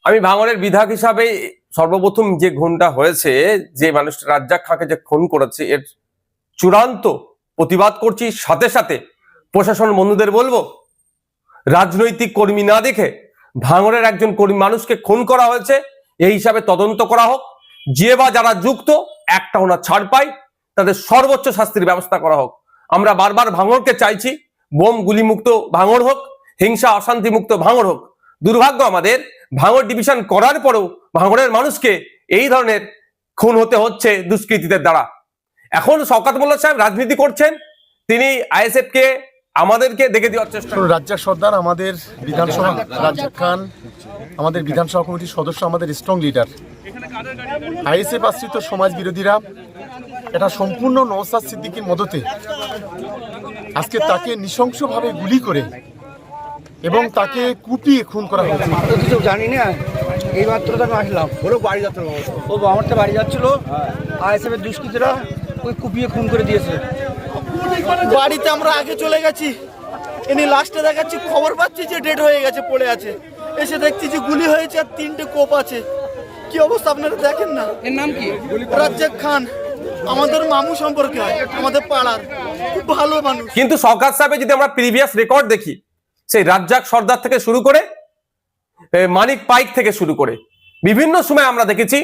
আমি ভাঙড়ের বিধায়ক হিসাবে সর্বপ্রথম যে খুনটা হয়েছে, যে মানুষটা রাজ্জাক খাঁকে যে খুন করেছে, এর চূড়ান্ত প্রতিবাদ করছি। সাথে সাথে প্রশাসন বন্ধুদের বলবো, রাজনৈতিক কর্মী না দেখে ভাঙড়ের একজন কর্মী মানুষকে খুন করা হয়েছে, এই হিসাবে তদন্ত করা হোক। যে বা যারা যুক্ত একটাও না ছাড় পায়, তাদের সর্বোচ্চ শাস্তির ব্যবস্থা করা হোক। আমরা বারবার ভাঙড়কে চাইছি বোম গুলি মুক্ত ভাঙড় হোক, হিংসা অশান্তি মুক্ত ভাঙড় হোক। দুর্ভাগ্য আমাদের, ভাঙড় ডিভিশন করার পরেও ভাঙড়ের মানুষকে এই ধরনের খুন হতে হচ্ছে দুষ্কৃতীদের দ্বারা। এখন শওকত মোল্লা সাহেব রাজনীতি করছেন, তিনি আইএসএফ কে আমাদেরকে দেখে দেওয়ার চেষ্টা। রাজ্জাক সর্দার আমাদের বিধানসভা, রাজ্জাক খান আমাদের বিধানসভা কমিটির সদস্য, আমাদের স্ট্রং লিডার। আইএসএফ আশ্রিত সমাজ বিরোধীরা এটা সম্পূর্ণ নওশাদ সিদ্দিকীর মদতে আজকে তাকে নৃশংসভাবে গুলি করে এবং তাকে কুপিয়ে খুন করা হয়েছে। কিছু জানি না, এই মাত্র তো আমি আসলাম, ওরও বাড়ি যাচ্ছিল, ও আমার তো বাড়ি যাচ্ছিল, আইএসএফের দুষ্কৃতীরা ওই কুপিয়ে খুন করে দিয়েছে। বাড়িতে আমরা আগে চলে গেছি, এনে লাস্টে দেখাচ্ছি, খবর পাচ্ছি যে ডেড হয়ে গেছে, পড়ে আছে। এসে দেখছি যে গুলি হয়েছে আর 3টে কোপ আছে। কি অবস্থা আপনারা দেখেন না। এর নাম কি? রাজ্জাক খান আমাদের মামু সম্পর্কে হয়, আমাদের পাড়ার, খুব ভালো মানুষ। কিন্তু শওকত সাহেবের যদি আমরা প্রিভিয়াস রেকর্ড দেখি, সেই রাজ্জাক সর্দার থেকে শুরু করে মানিক পাইক থেকে শুরু করে বিভিন্ন সময় আমরা দেখেছি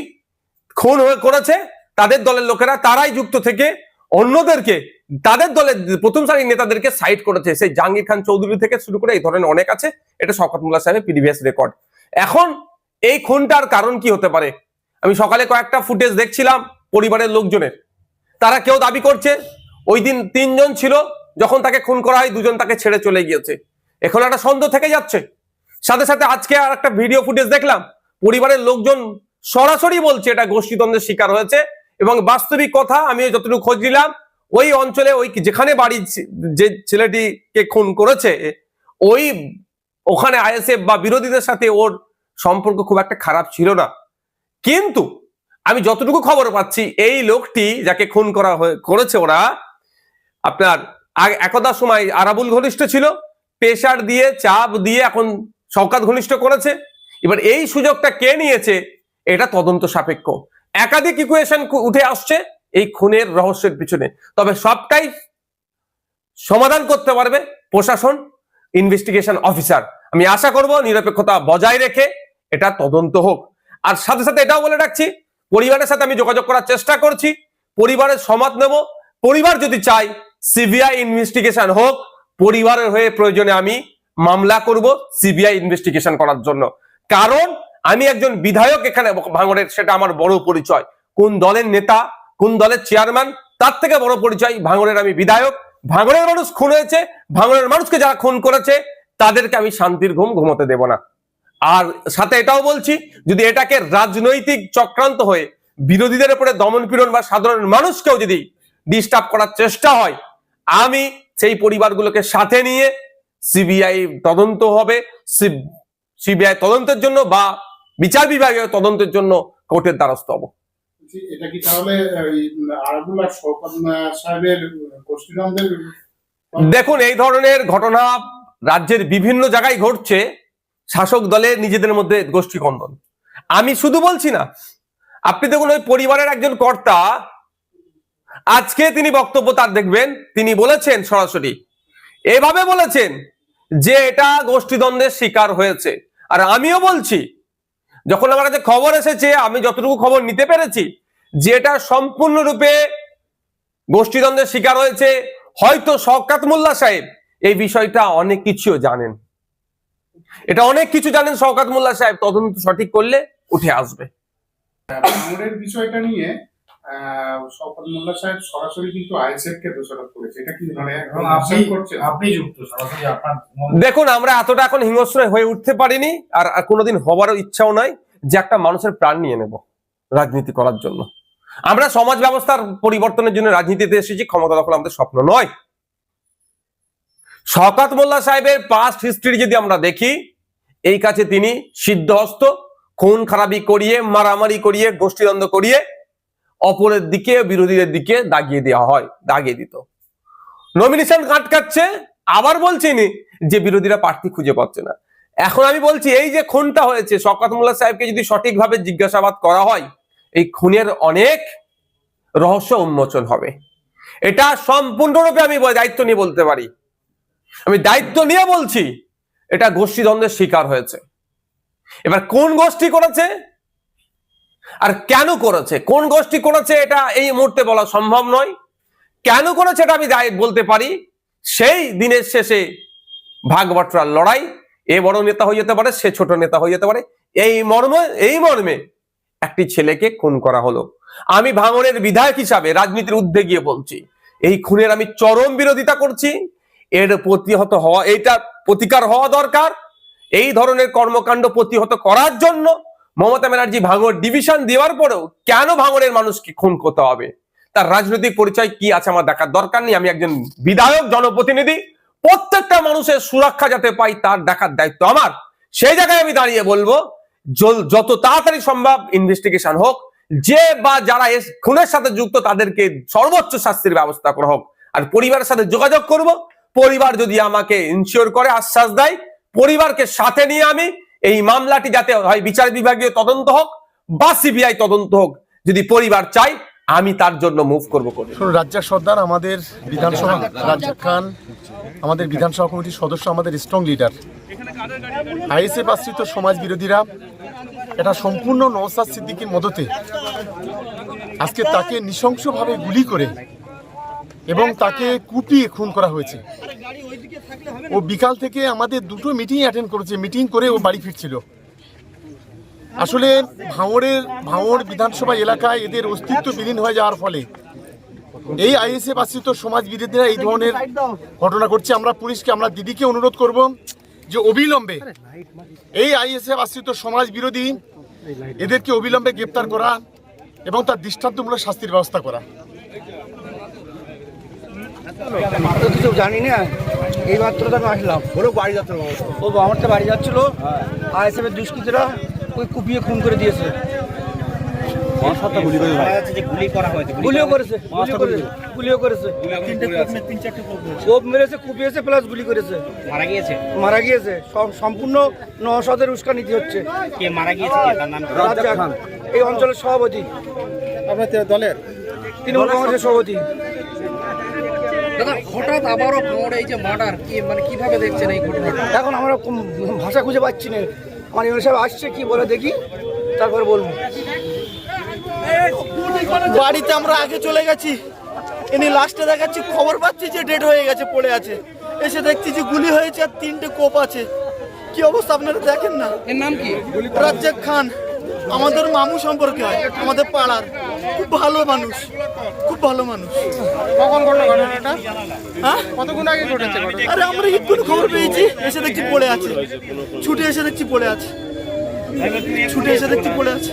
খুন করেছে তাদের দলের লোকেরা, তারাই যুক্ত থেকে অন্যদেরকে, তাদের দলের প্রথম সারির নেতাদেরকে সাইড করেছে। সেই জাহাঙ্গীর খান চৌধুরী থেকে শুরু করে এই ধরনের অনেক আছে। এটা শওকত মোল্লা সাহেবের প্রিভিয়াস রেকর্ড। এখন এই খুনটার কারণ কি হতে পারে? আমি সকালে কয়েকটা ফুটেজ দেখছিলাম পরিবারের লোকজনের, তারা কেউ দাবি করছে ওই দিন 3 জন ছিল, যখন তাকে খুন করা হয় 2 জন তাকে ছেড়ে চলে গিয়েছে। এখন একটা সন্দেহ থেকে যাচ্ছে। সাথে সাথে আজকে আর একটা ভিডিও ফুটেজ দেখলাম, পরিবারের লোকজন সরাসরি বলছে এটা গোষ্ঠীদ্বন্দ্বের শিকার হয়েছে। এবং বাস্তবিক কথা, আমি যতটুকু খোঁজ নিলাম, ওই অঞ্চলে ওই যেখানে বাড়ি যে ছেলেটিকে খুন করেছে, ওখানে আইএসএফ বা বিরোধীদের সাথে ওর সম্পর্ক খুব একটা খারাপ ছিল না। কিন্তু আমি যতটুকু খবর পাচ্ছি, এই লোকটি যাকে খুন করেছে ওরা, আপনার একদা সময় আরাবুল ঘনিষ্ঠ ছিল, প্রেসার দিয়ে চাপ দিয়ে এখন শওকত ঘনিষ্ঠ করেছে। এবার এই সুযোগটা কে নিয়েছে, এটা তদন্ত সাপেক্ষ। একাধিক ইকুয়েশন উঠে আসছে এই খুনের রহস্যের পিছনে, তবে সবটাই সমাধান করতে পারবে প্রশাসন, ইনভেস্টিগেশন অফিসার। আমি আশা করব নিরপেক্ষতা বজায় রেখে এটা তদন্ত হোক। আর সাথে সাথে এটাও বলে রাখছি, পরিবারের সাথে আমি যোগাযোগ করার চেষ্টা করছি, পরিবারের সমর্থন নেব। পরিবার যদি চাই সিবিআই ইনভেস্টিগেশন হোক, পরিবারের হয়ে প্রয়োজনে আমি মামলা করব সিবিআই ইনভেস্টিগেশন করার জন্য। কারণ আমি একজন বিধায়ক এখানে ভাঙড়ের, সেটা আমার বড় পরিচয়। কোন দলের নেতা, কোন দলের চেয়ারম্যান, তার থেকে বড় পরিচয় ভাঙড়ের আমি বিধায়ক। ভাঙড়ের মানুষ খুন হয়েছে, ভাঙড়ের মানুষকে যারা খুন করেছে তাদেরকে আমি শান্তির ঘুম ঘুমোতে দেব না। আর সাথে এটাও বলছি, যদি এটাকে রাজনৈতিক চক্রান্ত হয়ে বিরোধীদের উপরে দমন পীড়ন বা সাধারণ মানুষকেও যদি ডিস্টার্ব করার চেষ্টা হয়, আমি সেই পরিবারগুলোকে সাথে নিয়ে সিবিআই তদন্ত হবে, সিবিআই তদন্তের জন্য বা বিচার বিভাগীয় তদন্তের জন্য কোর্টের দ্বারস্থ হব। এটা কি তাহলে আরাবুল আর শওকত সাহেবের গোষ্ঠীদ্বন্দ্বের? দেখুন, এই ধরনের ঘটনা রাজ্যের বিভিন্ন জায়গায় ঘটছে, শাসক দলের নিজেদের মধ্যে গোষ্ঠী কন্দল। আমি শুধু বলছি না, আপনি দেখুন ওই পরিবারের একজন কর্তা, আজকে তিনি বক্তব্য তার দেখবেন, তিনি বলেছেন সরাসরি এভাবে বলেছেন যে এটা গোষ্ঠীদ্বন্দ্বের শিকার হয়েছে। আর আমিও বলছি, যখন আমার কাছে খবর এসেছে, আমি যতটুকু খবর নিতে পেরেছি, যে এটা সম্পূর্ণরূপে গোষ্ঠীদ্বন্দ্বের শিকার হয়েছে। হয়তো শওকত মোল্লা সাহেব এই বিষয়টা অনেক কিছু জানেন, এটা অনেক কিছু জানেন শওকত মোল্লা সাহেব, তদন্ত সঠিক করলে উঠে আসবে। ভাঙড়ের বিষয়টা নিয়ে শওকত মোল্লা সাহেব সরাসরি কিন্তু আইএসএফ কে দোষারোপ করেছে। এটা কি মানে আপনি যুক্ত সরাসরি আপনার? দেখুন, আমরা এতটা এখন হিংস্র হয়ে উঠতে পারিনি, আর কোনোদিন হবারও ইচ্ছাও নয় যে একটা মানুষের প্রাণ নিয়ে নেব রাজনীতি করার জন্য। আমরা সমাজ ব্যবস্থার পরিবর্তনের জন্য রাজনীতিতে এসেছি, ক্ষমতা দখল আমাদের স্বপ্ন নয়। শওকত মোল্লা সাহেবের পাস্ট হিস্ট্রি যদি আমরা দেখি, এই কাছে তিনি সিদ্ধহস্ত, খুন খারাপি করিয়ে, মারামারি করিয়ে, গোষ্ঠীদ্বন্দ্ব করিয়ে অপরের দিকে, বিরোধীদের দিকে দাগিয়ে দেওয়া হয়, দাগিয়ে দিত। নমিনেশন কাটছে, আবার বলছেন যে বিরোধীরা প্রার্থী খুঁজে পাচ্ছে না। এখন আমি বলছি এই যে খুনটা হয়েছে, শওকত মোল্লা সাহেবকে যদি সঠিকভাবে জিজ্ঞাসাবাদ করা হয় এই খুনের অনেক রহস্য উন্মোচন হবে। এটা সম্পূর্ণরূপে আমি দায়িত্ব নিয়ে বলতে পারি, আমি দায়িত্ব নিয়ে বলছি এটা গোষ্ঠীদ্বন্দ্বের শিকার হয়েছে। এবার কোন গোষ্ঠী করেছে আর কেন করেছে, কোন গোষ্ঠী করেছে এটা এই মুহূর্তে বলা সম্ভব নয়। কেন করেছে এটা আমি বলতে পারি, সেই দিনের শেষে ভাগবটরার লড়াই, এ বড় নেতা হয়ে যেতে পারে, সে ছোট নেতা হয়ে যেতে পারে, এই মর্মে একটি ছেলেকে খুন করা হলো। আমি ভাঙনের বিধায়ক হিসাবে রাজনীতির ঊর্ধ্বে গিয়ে বলছি এই খুনের আমি চরম বিরোধিতা করছি। এর প্রতিহত হওয়া, এইটা প্রতিকার হওয়া দরকার। এই ধরনের কর্মকাণ্ড প্রতিহত করার জন্য মমতা ব্যানার্জি ভাঙর ডিভিশন দেওয়ার পরেও কেন ভাঙনের মানুষকে খুন করতে হবে, তার রাজনৈতিক পরিচয় কি আছে আমার দেখার দরকার নেই। আমি একজন বিধায়ক, জনপ্রতিনিধি, প্রত্যেকটা মানুষের সুরক্ষা যাতে পাই তার দেখার দায়িত্ব আমার। সেই জায়গায় আমি দাঁড়িয়ে বলবো যত তাড়াতাড়ি সম্ভব ইনভেস্টিগেশন হোক, যে বা যারা খুনের সাথে যুক্ত তাদেরকে সর্বোচ্চ শাস্তির ব্যবস্থা করা হোক। আর পরিবারের সাথে যোগাযোগ করব, পরিবার যদি আমাকে ইনশিওর করে, আশ্বাস দেয়, পরিবারকে সাথে নিয়ে আমি এই মামলাটি যাতে হয় বিচার বিভাগীয় তদন্ত হোক বা সিবিআই তদন্ত হোক, যদি পরিবার চাই আমি তার জন্য মুভ করবো। রাজ্জাক সর্দার আমাদের বিধানসভা, রাজ্জাক খান আমাদের বিধানসভা কমিটির সদস্য, আমাদের স্ট্রং লিডার। আইএসএফ আশ্রিত সমাজ বিরোধীরা এটা সম্পূর্ণ নওশাদ সিদ্দিকীর মদতে আজকে তাকে নৃশংসভাবে গুলি করে এবং তাকে কুপিয়ে খুন করা হয়েছে। ও বিকাল থেকে আমাদের দুটো মিটিং অ্যাটেন্ড করেছে, মিটিং করে ও বাড়ি ফিরছিল। আসলে ভাঙড় বিধানসভা এলাকায় এদের অস্তিত্ব বিলীন হয়ে যাওয়ার ফলে এই আইএসএফ আশ্রিত সমাজ বিরোধীরা এই ধরনের ঘটনা ঘটছে। আমরা পুলিশকে, আমরা দিদিকে অনুরোধ করব যে অবিলম্বে এই আইএসএফ আশ্রিত সমাজ বিরোধী এদেরকে অবিলম্বে গ্রেপ্তার করা এবং তার দৃষ্টান্তমূলক শাস্তির ব্যবস্থা করা। তো কিছু জানি না, এই মাত্র তো আমি আসলাম। বলো বাড়ি যাত্রা ও আমার তো বাড়ি যাচ্ছিল, আইএসএফের দুষ্কৃতীরা ওই কুপিয়ে খুন করে দিয়েছে। গুলিও করেছে, কোপ মেরেছে, কুপিয়েছে, প্লাস গুলি করেছে। মারা গিয়েছে। সম্পূর্ণ নওশাদের উস্কানিতে হচ্ছে। কে মারা গিয়েছে? রাজ্জাক খান এই অঞ্চলের সভাপতি, আপনাদের দলের তৃণমূল কংগ্রেসের সভাপতি। দাদা, হঠাৎ আবারও ভাঙড়ে এই যে মার্ডার, কি মানে কিভাবে দেখছেন এই ঘটনাটা? এখন আমরা ভাষা খুঁজে পাচ্ছি না। আমার ইমাম সাহেব আসছে, কি বলে দেখি, তারপরে বলবো। বাড়িতে আমরা আগে চলে গেছি, এনে লাস্টে দেখাচ্ছি, খবর পাচ্ছি যে ডেড হয়ে গেছে, পড়ে আছে। এসে দেখছি যে গুলি হয়েছে আর 3টে কোপ আছে। কি অবস্থা আপনারা দেখেন না। এর নাম কি? রাজ্জাক খান আমাদের মামু সম্পর্কে হয়, আমাদের পাড়ার। খুব ভালো মানুষ, খুব ভালো মানুষ। কখন ঘটলো ঘটনাটা? হ্যাঁ, কতক্ষণ আগে ঘটেছে? আরে আমরা একটু খবর পেয়েছি, এসে দেখছি পড়ে আছে। ছুটে এসে দেখছি পড়ে আছে।